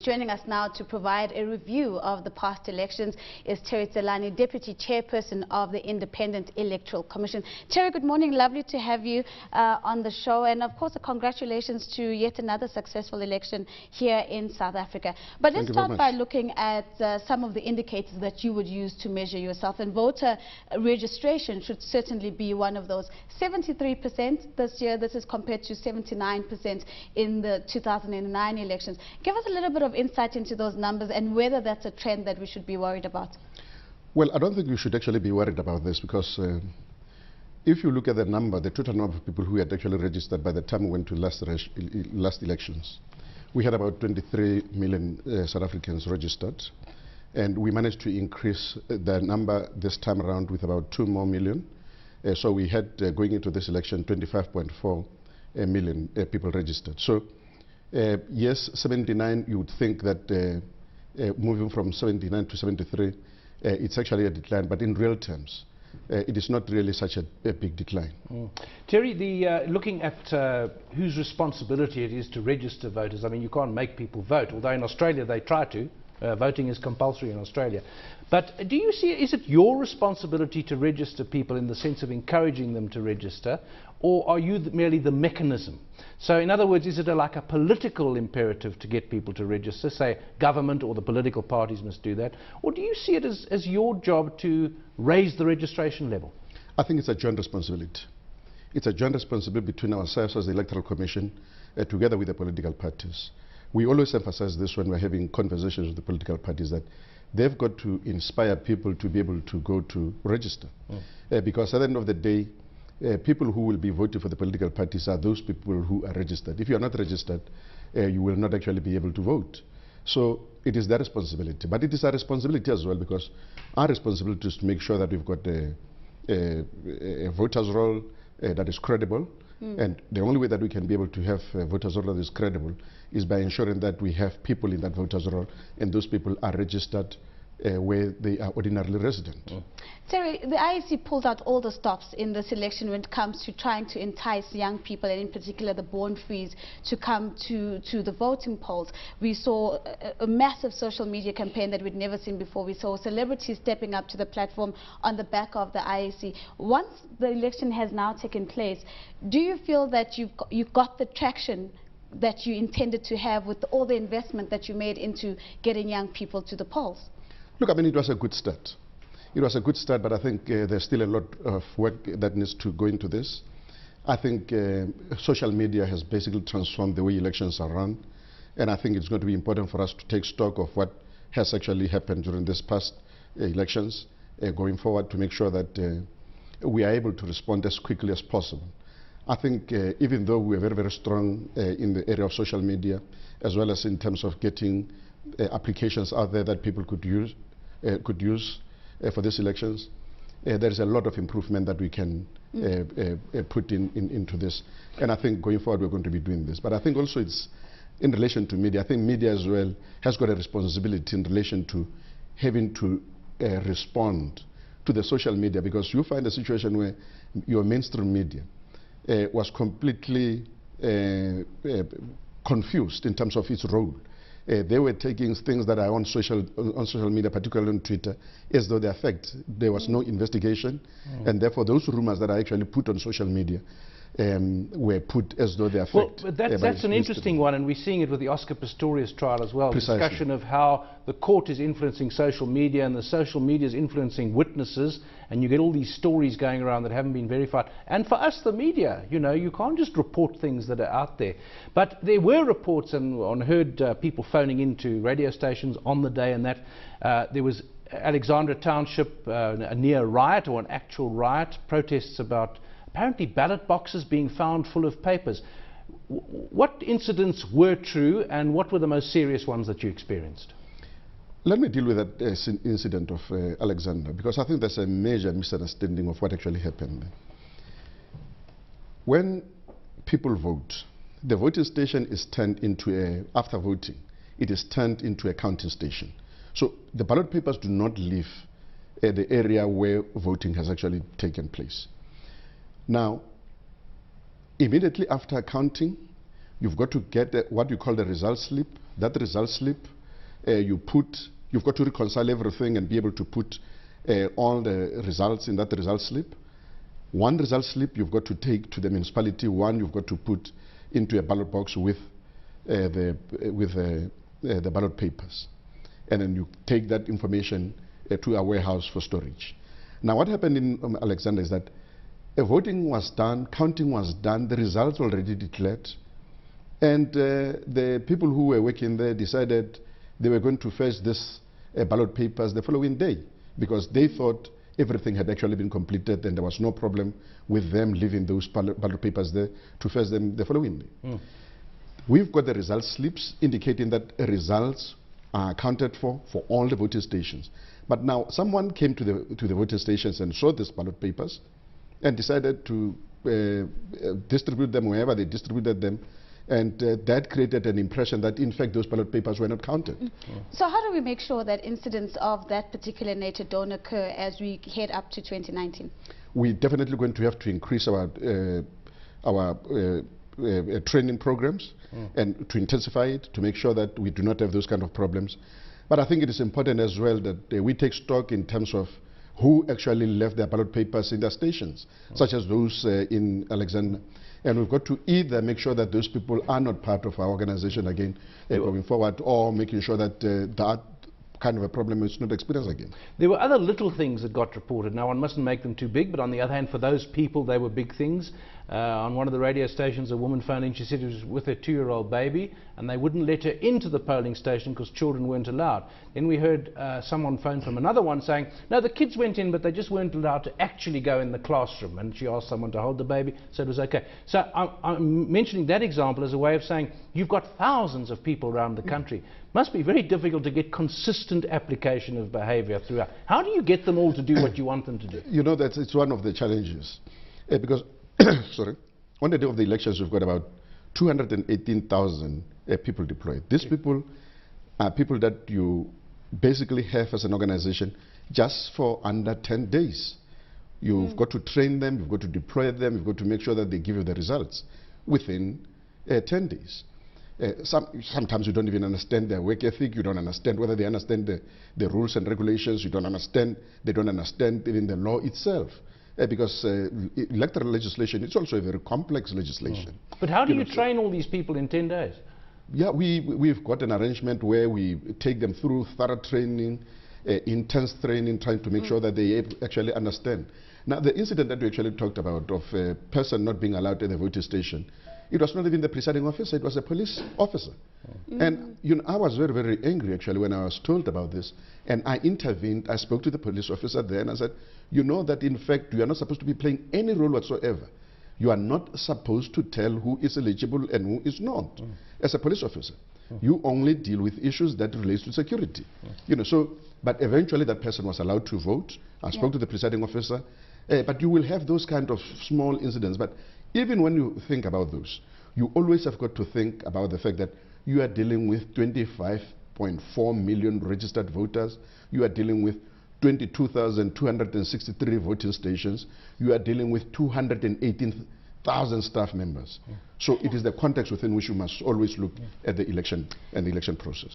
Joining us now to provide a review of the past elections is Terry Tselane, Deputy Chairperson of the Independent Electoral Commission. Terry, good morning. Lovely to have you on the show. And of course, congratulations to yet another successful election here in South Africa. But let's start by looking at some of the indicators that you would use to measure yourself. And voter registration should certainly be one of those. 73% this year. This is compared to 79% in the 2009 elections. Give us a little bit of insight into those numbers and whether that's a trend that we should be worried about. Well, I don't think we should actually be worried about this, because if you look at the number, the total number of people who had actually registered by the time we went to last elections, we had about 23 million South Africans registered, and we managed to increase the number this time around with about 2 more million. So we had, going into this election, 25.4 million people registered. So yes, 79, you would think that moving from 79 to 73, it's actually a decline, but in real terms, it is not really such a big decline. Terry, looking at whose responsibility it is to register voters, I mean, you can't make people vote, although in Australia they try to. Voting is compulsory in Australia. But do you see, is it your responsibility to register people in the sense of encouraging them to register, or are you merely the mechanism? So in other words, is it like a political imperative to get people to register, say government or the political parties must do that, or do you see it as your job to raise the registration level? I think it's a joint responsibility. It's a joint responsibility between ourselves as the Electoral Commission together with the political parties. We always emphasize this when we're having conversations with the political parties, that they've got to inspire people to be able to go to register. Because at the end of the day, people who will be voting for the political parties are those people who are registered. If you are not registered, you will not actually be able to vote. So it is their responsibility. But it is our responsibility as well, because our responsibility is to make sure that we've got a voters' roll that is credible. And the only way that we can be able to have a voters' roll that is credible is by ensuring that we have people in that voters' roll, and those people are registered where they are ordinarily resident. Terry, the IEC pulled out all the stops in this election when it comes to trying to entice young people, and in particular the born-frees, to come to the voting polls. We saw a massive social media campaign that we'd never seen before. We saw celebrities stepping up to the platform on the back of the IEC. Once the election has now taken place, do you feel that you've got the traction that you intended to have with all the investment that you made into getting young people to the polls? Look, I mean, it was a good start. It was a good start, but I think there's still a lot of work that needs to go into this. I think social media has basically transformed the way elections are run, and I think it's going to be important for us to take stock of what has actually happened during this past elections going forward, to make sure that we are able to respond as quickly as possible. I think even though we are very, very strong in the area of social media, as well as in terms of getting applications out there that people could use for these elections, there is a lot of improvement that we can put into this. And I think going forward we're going to be doing this. But I think also it's in relation to media. I think media as well has got a responsibility in relation to having to respond to the social media, because you find a situation where your mainstream media was completely confused in terms of its role. They were taking things that are on social media, particularly on Twitter, as though they are fact. There was no investigation, and therefore those rumors that are actually put on social media were put as though they are fact. Well, but that's an interesting one, and we're seeing it with the Oscar Pistorius trial as well. Precisely. Discussion of how the court is influencing social media, and the social media is influencing witnesses, and you get all these stories going around that haven't been verified. And for us, the media, you know, you can't just report things that are out there. But there were reports, and I heard people phoning into radio stations on the day, and that there was Alexandra Township, a near riot, or an actual riot, protests about apparently ballot boxes being found full of papers. What incidents were true, and what were the most serious ones that you experienced? Let me deal with that incident of Alexandra, because I think there's a major misunderstanding of what actually happened. When people vote, the voting station is turned into after voting, it is turned into a counting station. So the ballot papers do not leave the area where voting has actually taken place. Now, immediately after counting, you've got to get what you call the result slip that result slip, you've got to reconcile everything and be able to put all the results in that result slip. One result slip you've got to take to the municipality, one you've got to put into a ballot box with the ballot papers. And then you take that information to a warehouse for storage. Now what happened in Alexander is that voting was done, counting was done, the results already declared, and the people who were working there decided they were going to fetch this ballot papers the following day, because they thought everything had actually been completed and there was no problem with them leaving those ballot papers there to fetch them the following day. We've got the result slips indicating that results are accounted for all the voting stations. But now someone came to the voting stations and saw these ballot papers and decided to distribute them wherever they distributed them, and that created an impression that in fact those ballot papers were not counted. So how do we make sure that incidents of that particular nature don't occur as we head up to 2019? We're definitely going to have to increase our training programs and to intensify it, to make sure that we do not have those kind of problems. But I think it is important as well that we take stock in terms of who actually left their ballot papers in their stations, such as those in Alexander. And we've got to either make sure that those people are not part of our organization again going forward, or making sure that that kind of a problem is not experienced again. There were other little things that got reported. Now, one mustn't make them too big, but on the other hand, for those people, they were big things. On one of the radio stations, a woman phoned in. She said she was with her 2-year-old baby, and they wouldn't let her into the polling station because children weren't allowed. Then we heard someone phone from another one saying, no, the kids went in, but they just weren't allowed to actually go in the classroom. And she asked someone to hold the baby, so it was okay. So I'm mentioning that example as a way of saying you've got thousands of people around the country. Must be very difficult to get consistent application of behavior throughout. How do you get them all to do what you want them to do? You know, it's one of the challenges. Because, sorry, on the day of the elections, we've got about 218,000 people deployed. These people are people that you basically have as an organization just for under 10 days. You've got to train them, you've got to deploy them, you've got to make sure that they give you the results within 10 days. Sometimes you don't even understand their work ethic, you don't understand whether they understand the rules and regulations, they don't understand even the law itself. Because electoral legislation is also a very complex legislation. But how do you train all these people in 10 days? Yeah, we've got an arrangement where we take them through thorough training, intense training, trying to make sure that they actually understand. Now, the incident that we actually talked about of a person not being allowed at the voting station, it was not even the presiding officer, it was a police officer. And you know, I was very, very angry actually when I was told about this. And I intervened, I spoke to the police officer there and I said, you know that in fact you are not supposed to be playing any role whatsoever. You are not supposed to tell who is eligible and who is not. As a police officer, you only deal with issues that relate to security. You know, so, but eventually that person was allowed to vote. I spoke to the presiding officer. But you will have those kind of small incidents. But even when you think about those, you always have got to think about the fact that you are dealing with 25.4 million registered voters. You are dealing with 22,263 voting stations. You are dealing with 218,000 staff members. So it is the context within which you must always look at the election and the election process.